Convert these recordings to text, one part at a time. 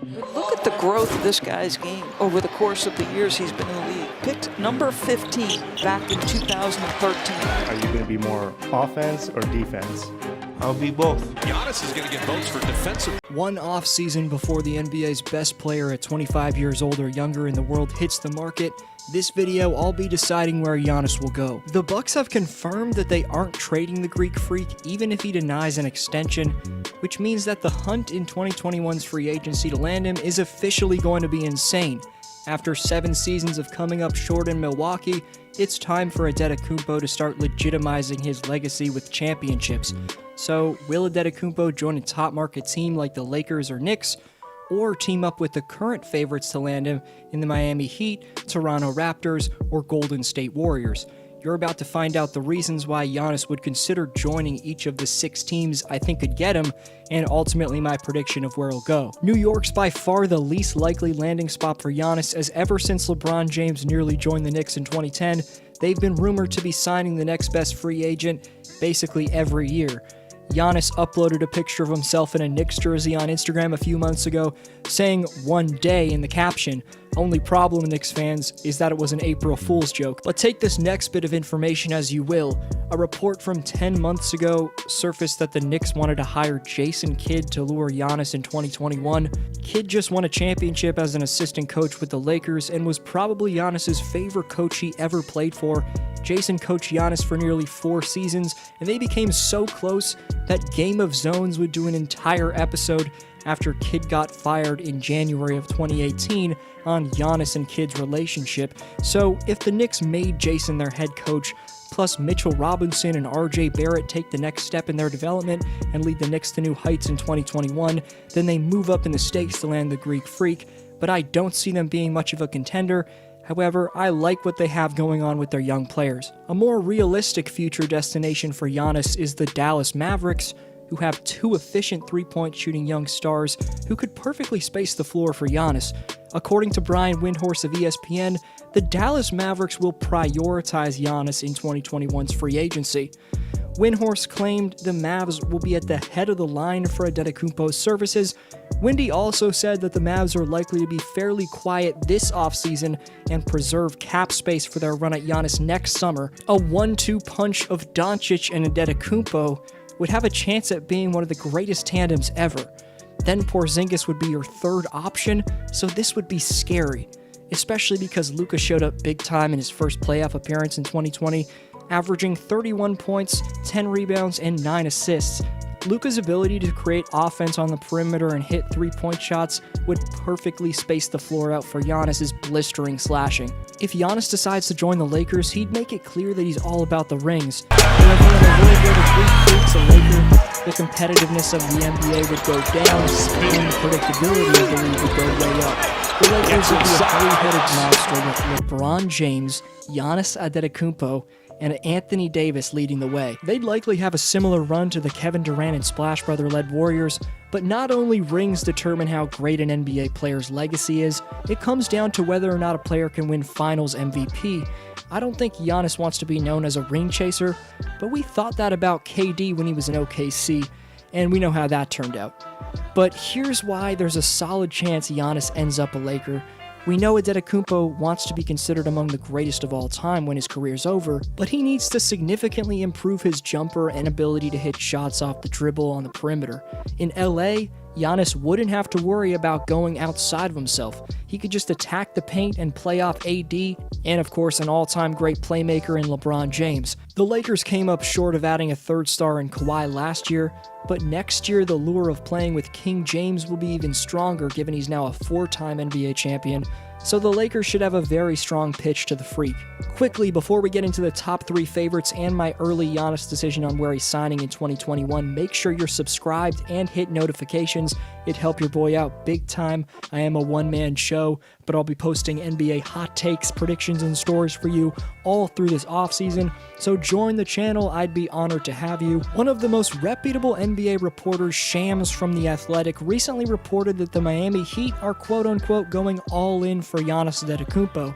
Look at the growth of this guy's game over the course of the years he's been in the league. Picked number 15 back in 2013. Are you going to be more offense or defense? I'll be both. Giannis is going to get votes for defensive. One off-season before the NBA's best player at 25 years old or younger in the world hits the market, this video I'll be deciding where Giannis will go. The Bucks have confirmed that they aren't trading the Greek Freak even if he denies an extension, which means that the hunt in 2021's free agency to land him is officially going to be insane. After 7 seasons of coming up short in Milwaukee, it's time for Antetokounmpo to start legitimizing his legacy with championships. So, will Antetokounmpo join a top market team like the Lakers or Knicks, or team up with the current favorites to land him in the Miami Heat, Toronto Raptors, or Golden State Warriors? You're about to find out the reasons why Giannis would consider joining each of the 6 teams I think could get him, and ultimately my prediction of where he'll go. New York's by far the least likely landing spot for Giannis, as ever since LeBron James nearly joined the Knicks in 2010, they've been rumored to be signing the next best free agent basically every year. Giannis uploaded a picture of himself in a Knicks jersey on Instagram a few months ago, saying "one day" in the caption. Only problem, Knicks fans, is that it was an April Fool's joke. But take this next bit of information as you will. A report from 10 months ago surfaced that the Knicks wanted to hire Jason Kidd to lure Giannis in 2021. Kidd just won a championship as an assistant coach with the Lakers and was probably Giannis's favorite coach he ever played for. Jason coached Giannis for nearly 4 seasons, and they became so close that Game of Zones would do an entire episode after Kidd got fired in January of 2018 on Giannis and Kidd's relationship. So if the Knicks made Jason their head coach, plus Mitchell Robinson and RJ Barrett take the next step in their development and lead the Knicks to new heights in 2021, then they move up in the stakes to land the Greek Freak, but I don't see them being much of a contender. However, I like what they have going on with their young players. A more realistic future destination for Giannis is the Dallas Mavericks, who have 2 efficient three-point shooting young stars who could perfectly space the floor for Giannis. According to Brian Windhorst of ESPN, the Dallas Mavericks will prioritize Giannis in 2021's free agency. Windhorst claimed the Mavs will be at the head of the line for Antetokounmpo's services. Windy also said that the Mavs are likely to be fairly quiet this offseason and preserve cap space for their run at Giannis next summer. A 1-2 punch of Doncic and Antetokounmpo would have a chance at being one of the greatest tandems ever. Then Porzingis would be your third option, so this would be scary, especially because Luka showed up big time in his first playoff appearance in 2020, averaging 31 points, 10 rebounds, and 9 assists. Luka's ability to create offense on the perimeter and hit three-point shots would perfectly space the floor out for Giannis's blistering slashing. If Giannis decides to join the Lakers, he'd make it clear that he's all about the rings. However, in a world where the Greek Freak's a Laker, the competitiveness of the NBA would go down, and the predictability of the league would go way up. The Lakers would be a 3-headed monster with LeBron James, Giannis Antetokounmpo, and Anthony Davis leading the way. They'd likely have a similar run to the Kevin Durant and Splash Brother-led Warriors, but not only rings determine how great an NBA player's legacy is, it comes down to whether or not a player can win Finals MVP. I don't think Giannis wants to be known as a ring chaser, but we thought that about KD when he was in OKC, and we know how that turned out. But here's why there's a solid chance Giannis ends up a Laker. We know Antetokounmpo wants to be considered among the greatest of all time when his career's over, but he needs to significantly improve his jumper and ability to hit shots off the dribble on the perimeter. In LA, Giannis wouldn't have to worry about going outside of himself. He could just attack the paint and play off AD, and of course an all-time great playmaker in LeBron James. The Lakers came up short of adding a third star in Kawhi last year, but next year the lure of playing with King James will be even stronger given he's now a 4-time NBA champion, so the Lakers should have a very strong pitch to the Freak. Quickly, before we get into the top 3 favorites and my early Giannis decision on where he's signing in 2021, make sure you're subscribed and hit notifications. It'd help your boy out big time. I am a one-man show, but I'll be posting NBA hot takes, predictions, and stories for you all through this offseason, so join the channel. I'd be honored to have you. One of the most reputable NBA reporters, Shams from The Athletic, recently reported that the Miami Heat are quote-unquote going all in for Giannis Antetokounmpo.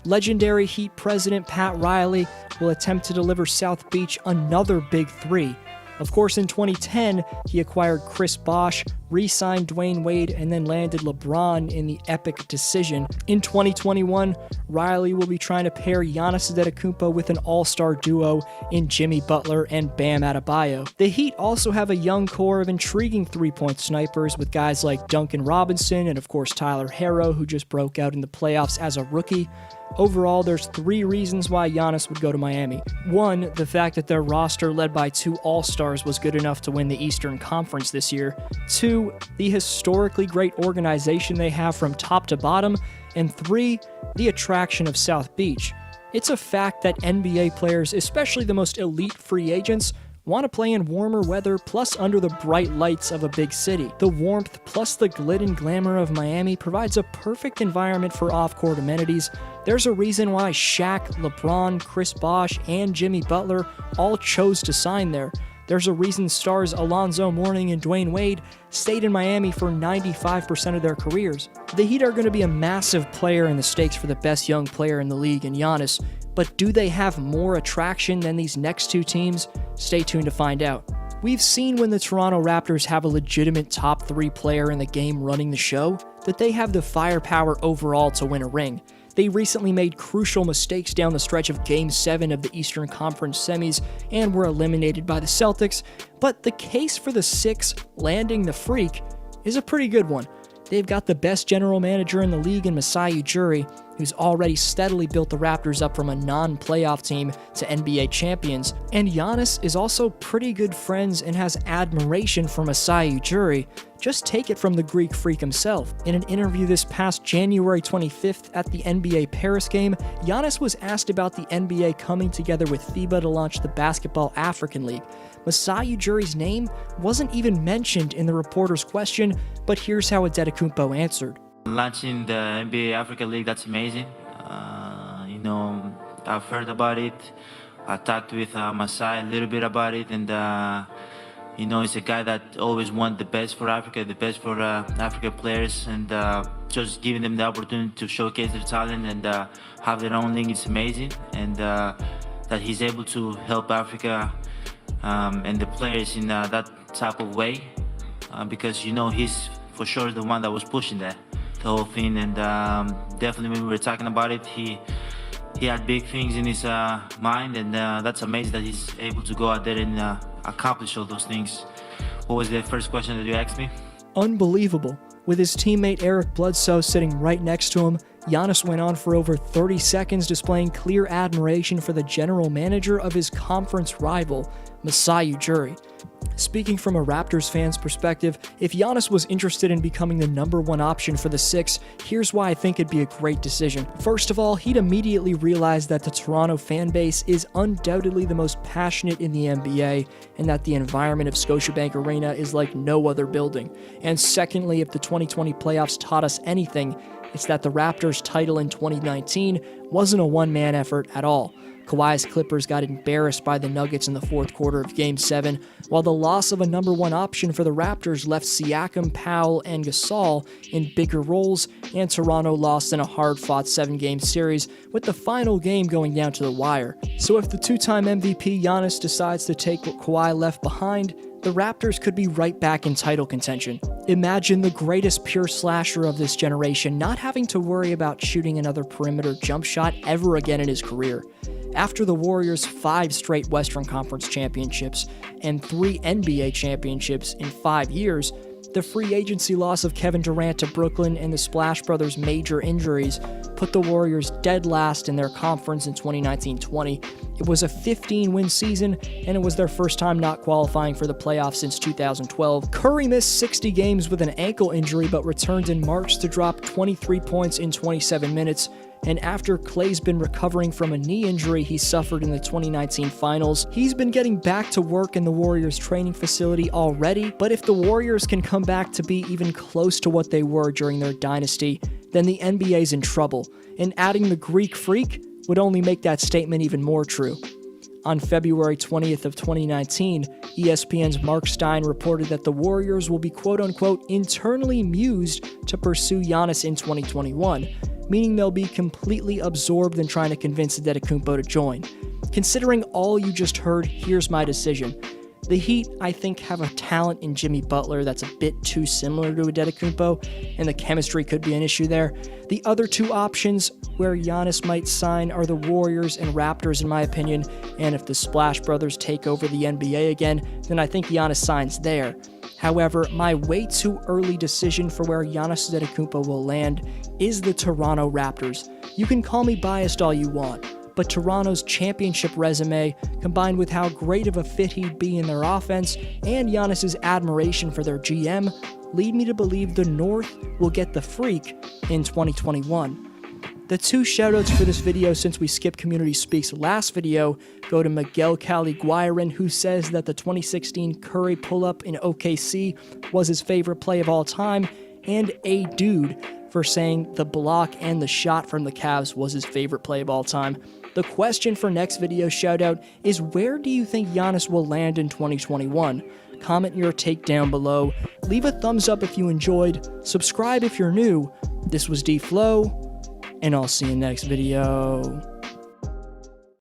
Legendary Heat president Pat Riley will attempt to deliver South Beach another big 3. Of course, in 2010, he acquired Chris Bosh, re-signed Dwayne Wade, and then landed LeBron in the epic decision. In 2021, Riley will be trying to pair Giannis Antetokounmpo with an all-star duo in Jimmy Butler and Bam Adebayo. The Heat also have a young core of intriguing three-point snipers with guys like Duncan Robinson and of course Tyler Herro, who just broke out in the playoffs as a rookie. Overall, there's 3 reasons why Giannis would go to Miami. 1, the fact that their roster led by 2 All-Stars was good enough to win the Eastern Conference this year. 2, the historically great organization they have from top to bottom. And 3, the attraction of South Beach. It's a fact that NBA players, especially the most elite free agents, want to play in warmer weather plus under the bright lights of a big city. The warmth plus the glitz and glamour of Miami provides a perfect environment for off-court amenities. There's a reason why Shaq, LeBron, Chris Bosh, and Jimmy Butler all chose to sign there. There's a reason stars Alonzo Mourning and Dwayne Wade stayed in Miami for 95% of their careers. The Heat are going to be a massive player in the stakes for the best young player in the league in Giannis, but do they have more attraction than these next 2 teams? Stay tuned to find out. We've seen when the Toronto Raptors have a legitimate top 3 player in the game running the show, that they have the firepower overall to win a ring. They recently made crucial mistakes down the stretch of Game 7 of the Eastern Conference semis and were eliminated by the Celtics, but the case for the Six landing the Freak is a pretty good one. They've got the best general manager in the league in Masai Ujiri, who's already steadily built the Raptors up from a non-playoff team to NBA champions. And Giannis is also pretty good friends and has admiration for Masai Ujiri. Just take it from the Greek Freak himself. In an interview this past January 25th at the NBA Paris game, Giannis was asked about the NBA coming together with FIBA to launch the Basketball African League. Masai Ujiri's name wasn't even mentioned in the reporter's question, but here's how Antetokounmpo answered. Launching the NBA Africa League, that's amazing. I've heard about it. I talked with Masai a little bit about it, and he's a guy that always wants the best for Africa, the best for African players, and just giving them the opportunity to showcase their talent and have their own league is amazing, and that he's able to help Africa and the players in that type of way, because he's for sure the one that was pushing the whole thing, and definitely when we were talking about it, he had big things in his mind, and that's amazing that he's able to go out there and accomplish all those things. What was the first question that you asked me? Unbelievable. With his teammate Eric Bledsoe sitting right next to him, Giannis went on for over 30 seconds displaying clear admiration for the general manager of his conference rival, Masai Ujiri. Speaking from a Raptors fan's perspective, if Giannis was interested in becoming the #1 option for the Six, here's why I think it'd be a great decision. First of all, he'd immediately realize that the Toronto fan base is undoubtedly the most passionate in the NBA, and that the environment of Scotiabank Arena is like no other building. And secondly, if the 2020 playoffs taught us anything, it's that the Raptors' title in 2019 wasn't a one-man effort at all. Kawhi's Clippers got embarrassed by the Nuggets in the fourth quarter of Game 7, while the loss of a #1 option for the Raptors left Siakam, Powell, and Gasol in bigger roles, and Toronto lost in a hard-fought 7-game series, with the final game going down to the wire. So if the 2-time MVP Giannis decides to take what Kawhi left behind, the Raptors could be right back in title contention. Imagine the greatest pure slasher of this generation not having to worry about shooting another perimeter jump shot ever again in his career. After the Warriors' 5 straight Western Conference championships and 3 NBA championships in 5 years, the free agency loss of Kevin Durant to Brooklyn and the Splash Brothers' major injuries put the Warriors dead last in their conference in 2019-20. It was a 15-win season, and it was their first time not qualifying for the playoffs since 2012. Curry missed 60 games with an ankle injury but returned in March to drop 23 points in 27 minutes. And after Clay's been recovering from a knee injury he suffered in the 2019 finals, he's been getting back to work in the Warriors training facility already, but if the Warriors can come back to be even close to what they were during their dynasty, then the NBA's in trouble, and adding the Greek Freak would only make that statement even more true. On February 20th of 2019, ESPN's Mark Stein reported that the Warriors will be quote-unquote internally mused to pursue Giannis in 2021, meaning they'll be completely absorbed in trying to convince Antetokounmpo to join. Considering all you just heard, here's my decision. The Heat, I think, have a talent in Jimmy Butler that's a bit too similar to Antetokounmpo, and the chemistry could be an issue there. The other two options where Giannis might sign are the Warriors and Raptors, in my opinion, and if the Splash Brothers take over the NBA again, then I think Giannis signs there. However, my way too early decision for where Giannis Antetokounmpo will land is the Toronto Raptors. You can call me biased all you want, but Toronto's championship resume, combined with how great of a fit he'd be in their offense, and Giannis's admiration for their GM, lead me to believe the North will get the freak in 2021. The two shoutouts for this video, since we skipped Community Speak's last video, go to Miguel Caliguiron, who says that the 2016 Curry pull-up in OKC was his favorite play of all time, and A Dude for saying the block and the shot from the Cavs was his favorite play of all time. The question for next video shoutout is, where do you think Giannis will land in 2021? Comment your take down below. Leave a thumbs up if you enjoyed. Subscribe if you're new. This was D-Flow, and I'll see you next video.